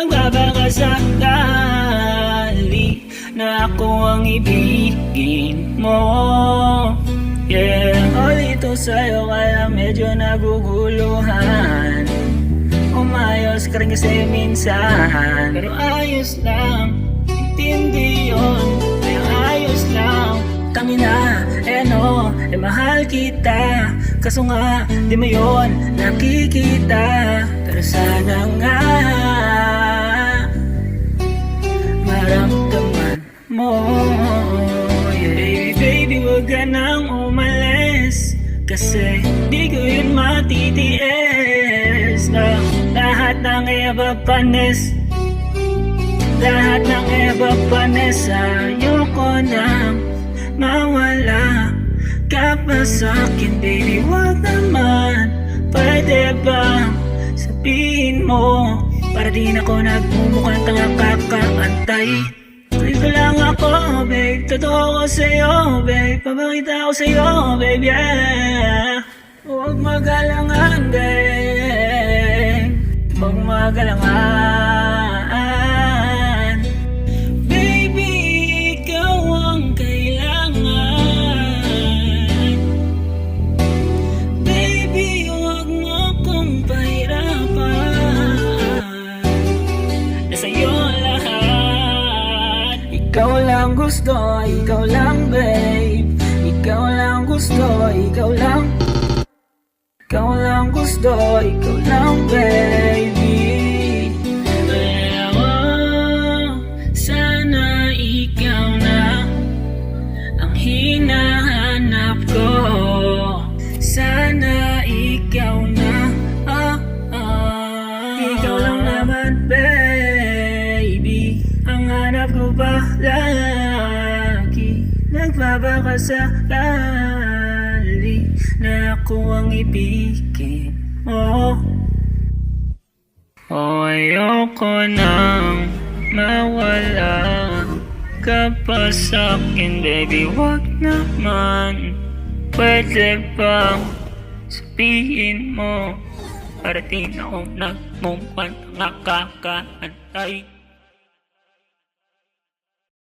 nagbabakasakali na ako ang ibigin mo. Yeah, all ito sa'yo kaya medyo naguguluhan. Umayos ka rin kasi minsan, pero ayos lang, intindi yun, kaya ayos lang. Tangina, no, mahal kita, kaso nga, di mo yun nakikita. Pero sana nga maramdaman mo. Yeah. Baby, baby, wag ka nang umalis, kasi di ko yun matitiis. Lahat ng ibapanis, lahat ng ibapanis, ayoko nang mawala ka pa sa'kin. Baby, wag naman, pwede bang sabihin mo, para di na ako nagmumukhang tanga kakaantay. Tuloy ko lang ako, babe, totoo ko sa'yo, babe, papakita ko sa'yo, babe, yeah. Huwag magalangan, babe, huwag magalangan. Baby, ikaw ang kailangan. Baby, huwag mo kong pahirapan. Nasa'yo lahat. Ikaw lang gusto, ikaw lang, babe. Ikaw lang gusto, ikaw lang. Ikaw lang gusto, ikaw lang, baby. Pero sana ikaw na ang hinahanap ko. Sana ikaw na, ikaw lang naman, baby. Ang hanap ko pa lagi, nagbabakasakali na ako ang ibigin mo. Ayoko nang mawala ka pa sa'kin, baby, wag naman, pwede bang sabihin mo, para di na ako nagmumukhang nakakaantay.